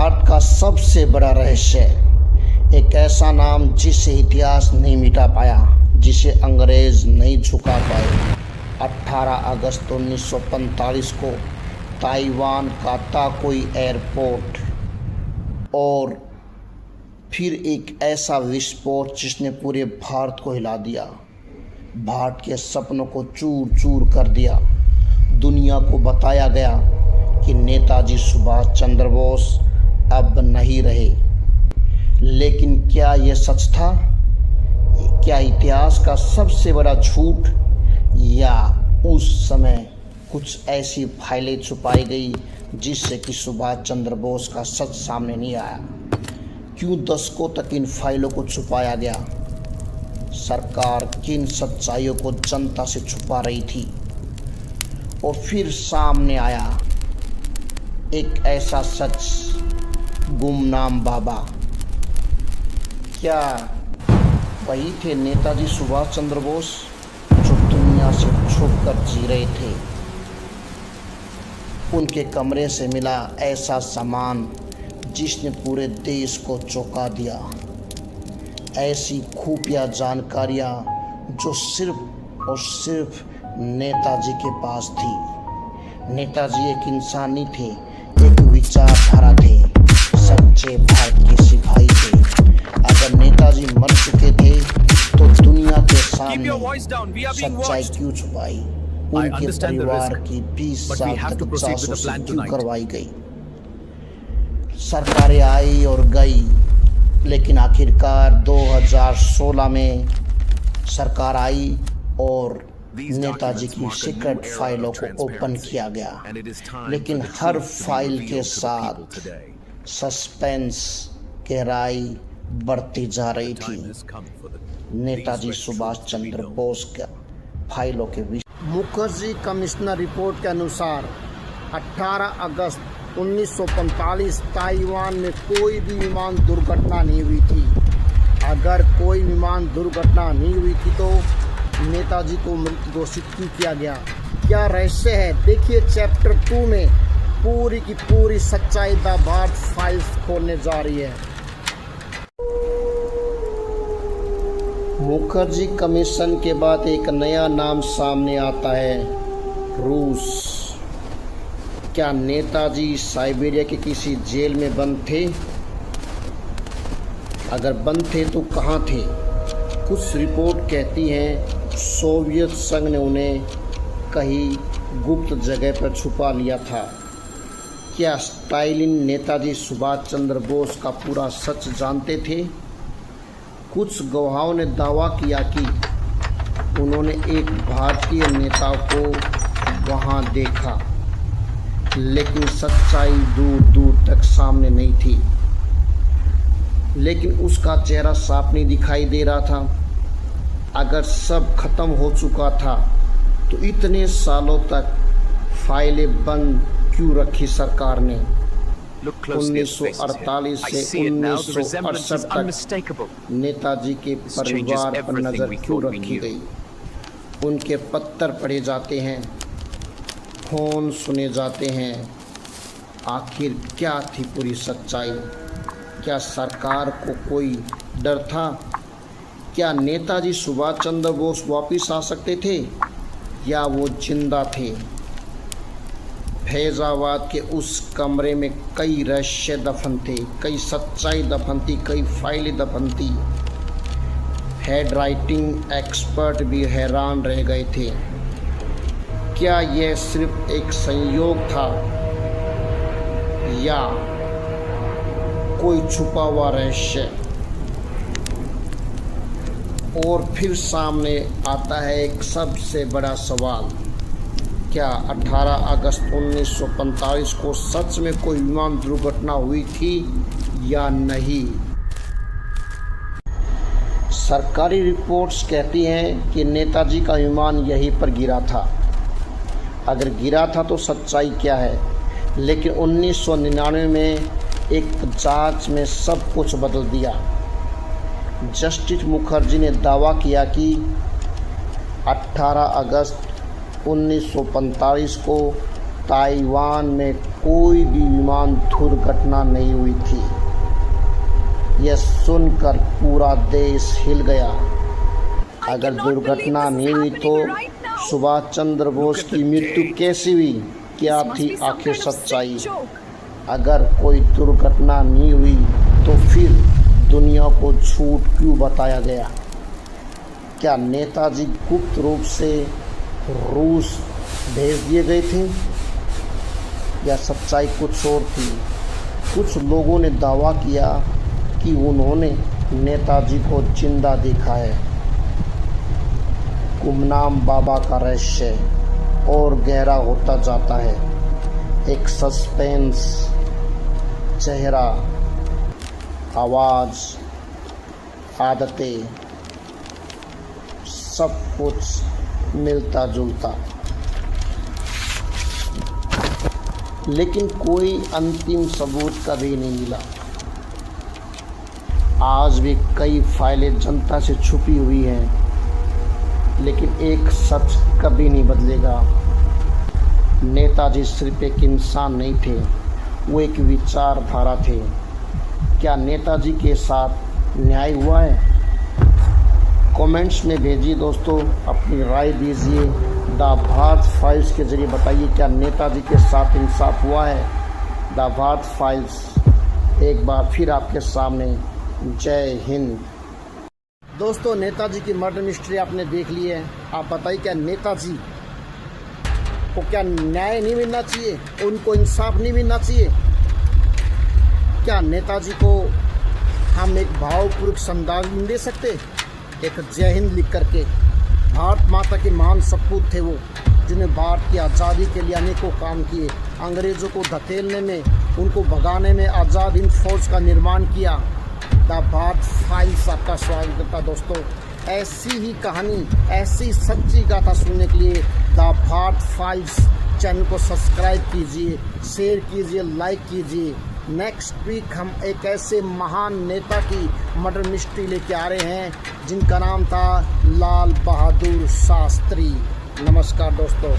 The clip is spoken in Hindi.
भारत का सबसे बड़ा रहस्य, एक ऐसा नाम जिसे इतिहास नहीं मिटा पाया, जिसे अंग्रेज नहीं झुका पाए। 18 अगस्त 1945 को ताइवान का ताकोई एयरपोर्ट और फिर एक ऐसा विस्फोट जिसने पूरे भारत को हिला दिया, भारत के सपनों को चूर चूर कर दिया। दुनिया को बताया गया कि नेताजी सुभाष चंद्र बोस अब नहीं रहे। लेकिन क्या यह सच था? क्या इतिहास का सबसे बड़ा झूठ, या उस समय कुछ ऐसी फाइलें छुपाई गई जिससे कि सुभाष चंद्र बोस का सच सामने नहीं आया? क्यों दशकों तक इन फाइलों को छुपाया गया? सरकार किन सच्चाइयों को जनता से छुपा रही थी? और फिर सामने आया एक ऐसा सच, गुमनाम बाबा। क्या वही थे नेताजी सुभाष चंद्र बोस जो दुनिया से छुपकर जी रहे थे? उनके कमरे से मिला ऐसा सामान जिसने पूरे देश को चौंका दिया, ऐसी खुफिया जानकारियां जो सिर्फ और सिर्फ नेताजी के पास थी। नेताजी एक इंसान नहीं थे, एक विचारधारा थे, सच्चे भारत के सिपाही थे। अगर नेताजी मर चुके थे तो दुनिया के सामने सच्चाई क्यों छुपाई? उनके परिवार की 20 साल तक जासूसी क्यों करवाई गई? सरकारें आई और गई, लेकिन आखिरकार 2016 में सरकार आई और नेताजी की सीक्रेट फाइलों को ओपन किया गया। लेकिन हर फाइल के साथ सस्पेंस गहराई बढ़ती जा रही थी। नेताजी सुभाष चंद्र बोस के फाइलों के विषय। मुखर्जी कमिश्नर रिपोर्ट के अनुसार 18 अगस्त 1945 ताइवान में कोई भी विमान दुर्घटना नहीं हुई थी। अगर कोई विमान दुर्घटना नहीं हुई थी तो नेताजी को मृत घोषित क्यों किया गया? क्या रहस्य है? देखिए चैप्टर 2 में पूरी की पूरी सच्चाई द भारत फाइल्स खोलने जा रही है। मुखर्जी कमीशन के बाद एक नया नाम सामने आता है, रूस। क्या नेताजी साइबेरिया के किसी जेल में बंद थे? अगर बंद थे तो कहाँ थे? कुछ रिपोर्ट कहती हैं सोवियत संघ ने उन्हें कहीं गुप्त जगह पर छुपा लिया था। क्या स्टालिन नेताजी सुभाष चंद्र बोस का पूरा सच जानते थे? कुछ गवाहों ने दावा किया कि उन्होंने एक भारतीय नेता को वहां देखा, लेकिन सच्चाई दूर दूर तक सामने नहीं थी। लेकिन उसका चेहरा साफ नहीं दिखाई दे रहा था। अगर सब खत्म हो चुका था तो इतने सालों तक फाइलें बंद क्यों रखी सरकार ने? 1948 से 1968 तक नेताजी के परिवार पर नजर क्यों रखी गई? उनके पत्र पढ़े जाते हैं, फोन सुने जाते हैं। आखिर क्या थी पूरी सच्चाई? क्या सरकार को कोई डर था? क्या नेताजी सुभाष चंद्र बोस वापिस आ सकते थे, या वो जिंदा थे? फैजाबाद के उस कमरे में कई रहस्य दफन थे, कई सच्चाई दफन थी, कई फाइलें दफन थी। हेड राइटिंग एक्सपर्ट भी हैरान रह गए थे। क्या यह सिर्फ एक संयोग था, या कोई छुपा हुआ रहस्य? और फिर सामने आता है एक सबसे बड़ा सवाल, क्या 18 अगस्त 1945 को सच में कोई विमान दुर्घटना हुई थी या नहीं? सरकारी रिपोर्ट्स कहती हैं कि नेताजी का विमान यहीं पर गिरा था। अगर गिरा था तो सच्चाई क्या है? लेकिन 1999 में एक जांच में सब कुछ बदल दिया। जस्टिस मुखर्जी ने दावा किया कि 18 अगस्त 1945 को ताइवान में कोई भी विमान दुर्घटना नहीं हुई थी। यह सुनकर पूरा देश हिल गया। अगर दुर्घटना नहीं हुई तो सुभाष चंद्र बोस की मृत्यु कैसी हुई? क्या थी आखिर सच्चाई? अगर कोई दुर्घटना नहीं हुई तो फिर दुनिया को झूठ क्यों बताया गया? क्या नेताजी गुप्त रूप से रूस भेज दिए गए थे या सच्चाई कुछ और थी? कुछ लोगों ने दावा किया कि उन्होंने नेताजी को जिंदा देखा है। गुमनाम बाबा का रहस्य और गहरा होता जाता है। एक सस्पेंस, चेहरा, आवाज़, आदतें, सब कुछ मिलता जुलता, लेकिन कोई अंतिम सबूत कभी नहीं मिला। आज भी कई फाइलें जनता से छुपी हुई हैं, लेकिन एक सच कभी नहीं बदलेगा। नेताजी सिर्फ एक इंसान नहीं थे, वो एक विचारधारा थे। क्या नेताजी के साथ न्याय हुआ है? कमेंट्स में भेजिए दोस्तों, अपनी राय दीजिए। द भारत फाइल्स के जरिए बताइए, क्या नेताजी के साथ इंसाफ हुआ है? द भारत फाइल्स एक बार फिर आपके सामने। जय हिंद। दोस्तों, नेताजी की मर्डर मिस्ट्री आपने देख ली है। आप बताइए, क्या नेताजी को क्या न्याय नहीं मिलना चाहिए? उनको इंसाफ नहीं मिलना चाहिए? क्या नेताजी को हम एक भावपूर्वक श्रद्धांजलि दे सकते? एक जय हिंद लिख करके। भारत माता के महान सपूत थे वो, जिन्हें भारत की आज़ादी के लिए अनेकों काम किए। अंग्रेज़ों को धकेलने में, उनको भगाने में आज़ाद हिंद फौज का निर्माण किया। द भारत फाइल्स आपका स्वागत करता दोस्तों। ऐसी ही कहानी, ऐसी सच्ची गाथा सुनने के लिए द भारत फाइल्स चैनल को सब्सक्राइब कीजिए, शेयर कीजिए, लाइक कीजिए। नेक्स्ट वीक हम एक ऐसे महान नेता की मर्डर मिस्ट्री लेके आ रहे हैं जिनका नाम था लाल बहादुर शास्त्री। नमस्कार दोस्तों।